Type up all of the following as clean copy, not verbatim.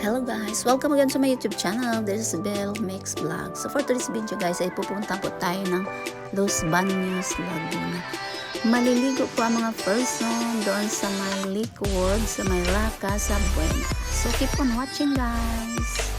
Hello guys! Welcome again to my YouTube channel. This is Belle Mix Vlog. So for today's video guys ay pupunta po tayo ng Los Baños, Laguna. Maliligo po ang mga person doon sa may Lakewood, sa may La Casa Buena. So keep on watching guys!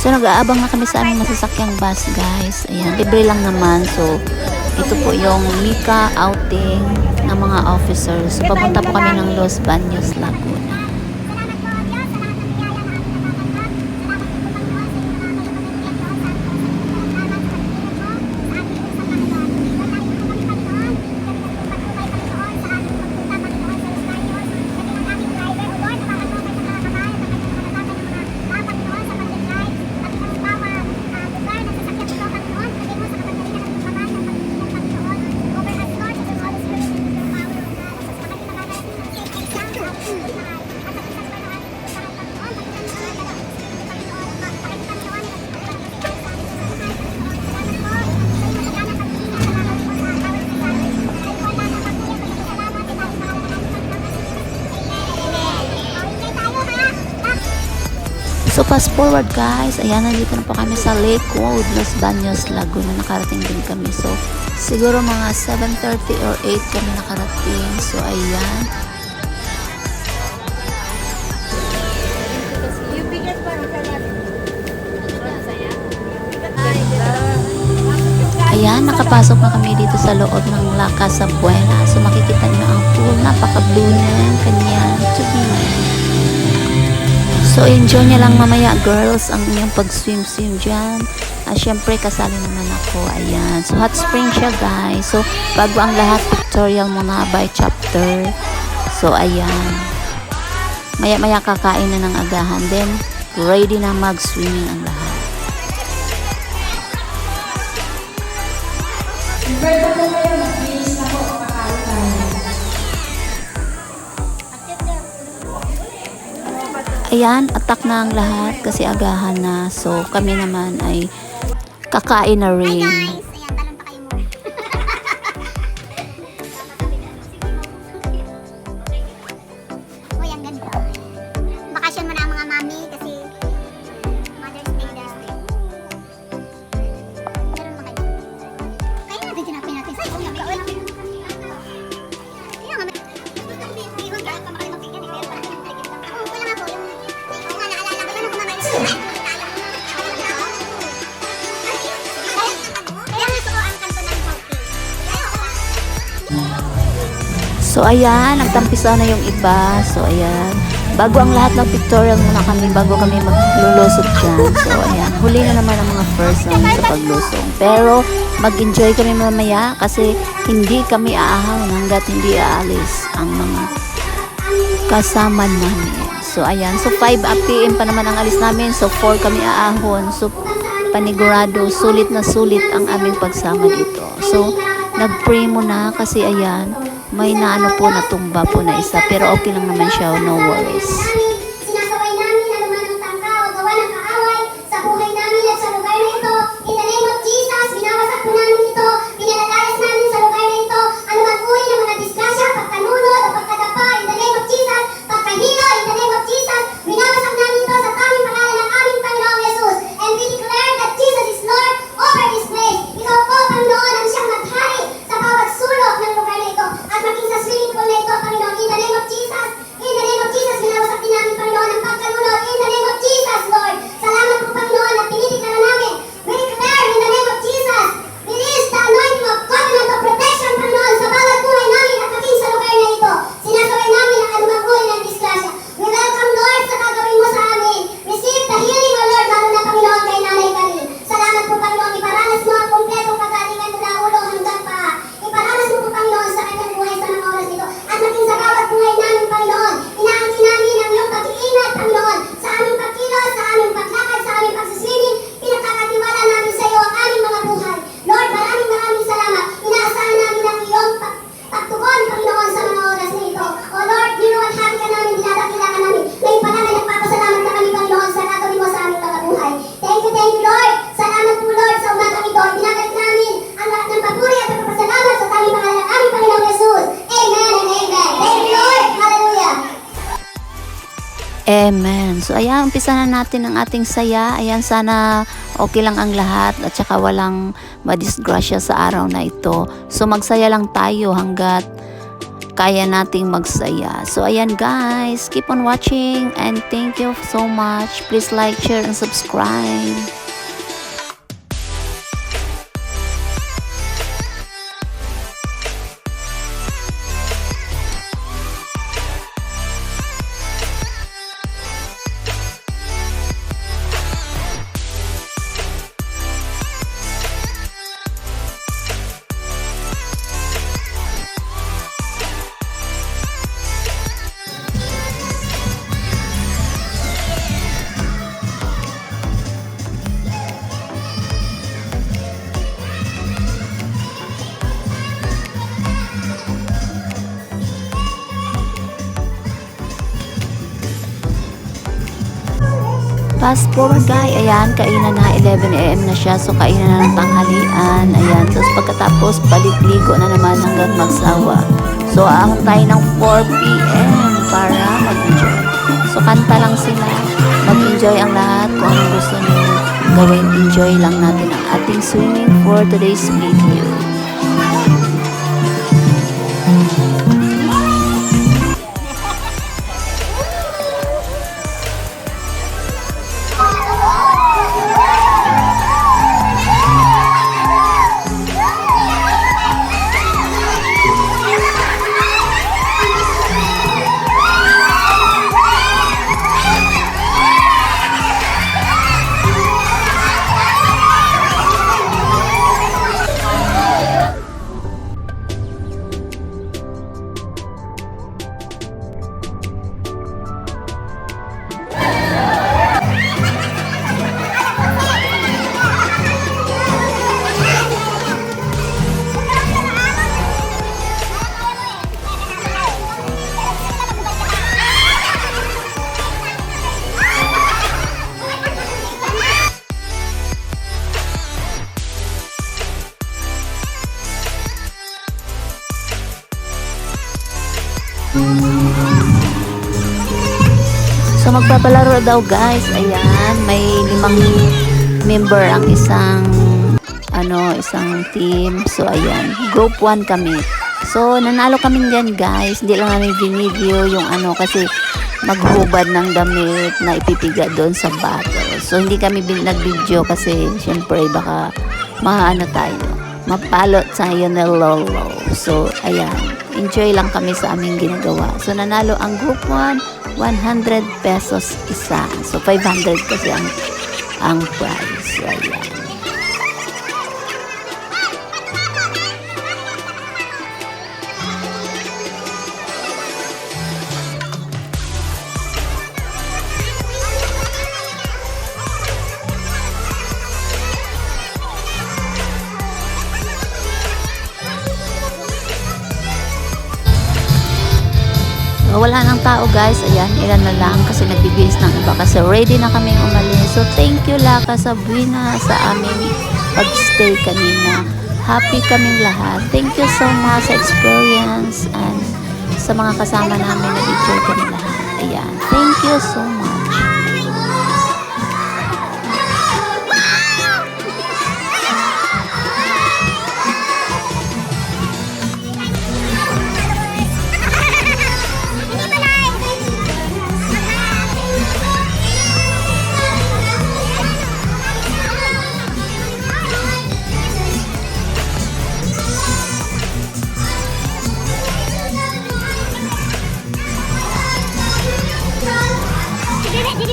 So nag-aabang na kami sa aming masasakyang bus guys. Ayan, libre lang naman. So ito po yung Mika outing ng mga officers. So papunta po kami ng Los Baños, Laguna. So fast forward guys, ayan, nandito na po kami sa Lakewood, Los Baños, Laguna. Nakarating din kami. So siguro mga 7:30 or 8 kami nakarating. So ayan. Ayan, nakapasok na kami dito sa loob ng La Casa Buena. So makikita niyo ang pool, napaka-blue ng kanyang tubig. So, enjoy niya lang mamaya, girls, ang inyong pag-swim-swim dyan. Syempre, kasali naman ako. Ayan. So, hot spring siya, guys. So, bago ang lahat, pictorial muna by chapter. So, ayan. Maya-maya kakain na ng agahan. Then, ready na mag-swimming ang lahat. Ayan, atak na ang lahat kasi agahan na. So, kami naman ay kakain na rin. Hi guys! Ayan, talon pa kayo muna. Uy, ang ganda. Bakasyon mo na ang mga mami kasi Mother's Day daw. Meron ba kayo? Kaya natin sinapin natin. Sa'yo, kaya nga. So, ayan, nagtampisa na yung iba. So, ayan. Bago ang lahat ng pictorial muna kami, bago kami maglulusot dyan. So, ayan. Huli na naman ang mga person sa paglusong. Pero, mag-enjoy kami mamaya kasi hindi kami aahon hanggat hindi aalis ang mga kasama namin. So, ayan. So, 5 p.m. pa naman ang alis namin. So, 4 kami aahon. So, panigurado, sulit na sulit ang aming pagsama dito. So, nag-pray muna kasi, ayan, may naano po, natumba po na isa. Pero okay lang naman siya, no worries. Sinasaway namin na lumanang tangka o gawa ng kaaway sa buhay namin at sa lugar na ito. In the name of Jesus, binawasak po namin ito. Pinalayas namin sa lugar na ito. Anumang uri ng mga disgrasya, pagkanunod o pagkadapa. In the name of Jesus, pagkahilo. In the name of Jesus, binawasak namin ito sa taming pangalan ng aming Panginoong Jesus. And we declare that Jesus is Lord over this place. Ikaw po, Panginoon, ang siyang maghari sa bawat sulok ng lugar na ito. At maging sa swimming pool na ito, Panginoon, in the name of Jesus. In the name of Jesus, binawasak din namin, Panginoon, ang pagkalunod. In the name of Jesus, Lord. Salamat po, Panginoon, at tinitikala namin. We Amen. So ayan, umpisa na natin ang ating saya. Ayan, sana okay lang ang lahat at saka walang madisgrasya sa araw na ito. So magsaya lang tayo hanggat kaya nating magsaya. So ayan guys, keep on watching and thank you so much. Please like, share, and subscribe. Fast forward guys, ayan, kainan na 11 AM na siya. So kainan na ng tanghalian. Ayan, tapos pagkatapos balik-ligo na naman hanggang magsawa. So ahon tayo ng 4 PM para mag-enjoy. So kanta lang sila, mag-enjoy ang lahat kung anong gusto niyo gawin. Enjoy lang natin ang ating swimming for today's video. So magpapalaro daw guys. Ayan, may 5 member ang isang isang team. So ayan, group 1 kami. So nanalo kami diyan guys. Hindi lang namin video yung kasi maghubad ng damit na ipipiga doon sa battle. So hindi kami nag-video kasi syempre baka tayo, mapalot tayo na lolo. So ayan, enjoy lang kami sa aming ginagawa. So nanalo ang group 1, 100 pesos isa. So 500 kasi ang price. So ayan. Wala nang tao guys. Ayan, ilan na lang kasi nagbibihis ng iba kasi ready na kaming umalis. So thank you Laka sa Buena sa aming pag-stay kanina. Happy kaming lahat. Thank you so much sa experience and sa mga kasama namin, nag-enjoy kami lahat. Ayan, thank you so much. Dili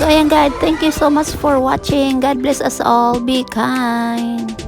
So ayan guys, thank you so much for watching. God bless us all. Be kind.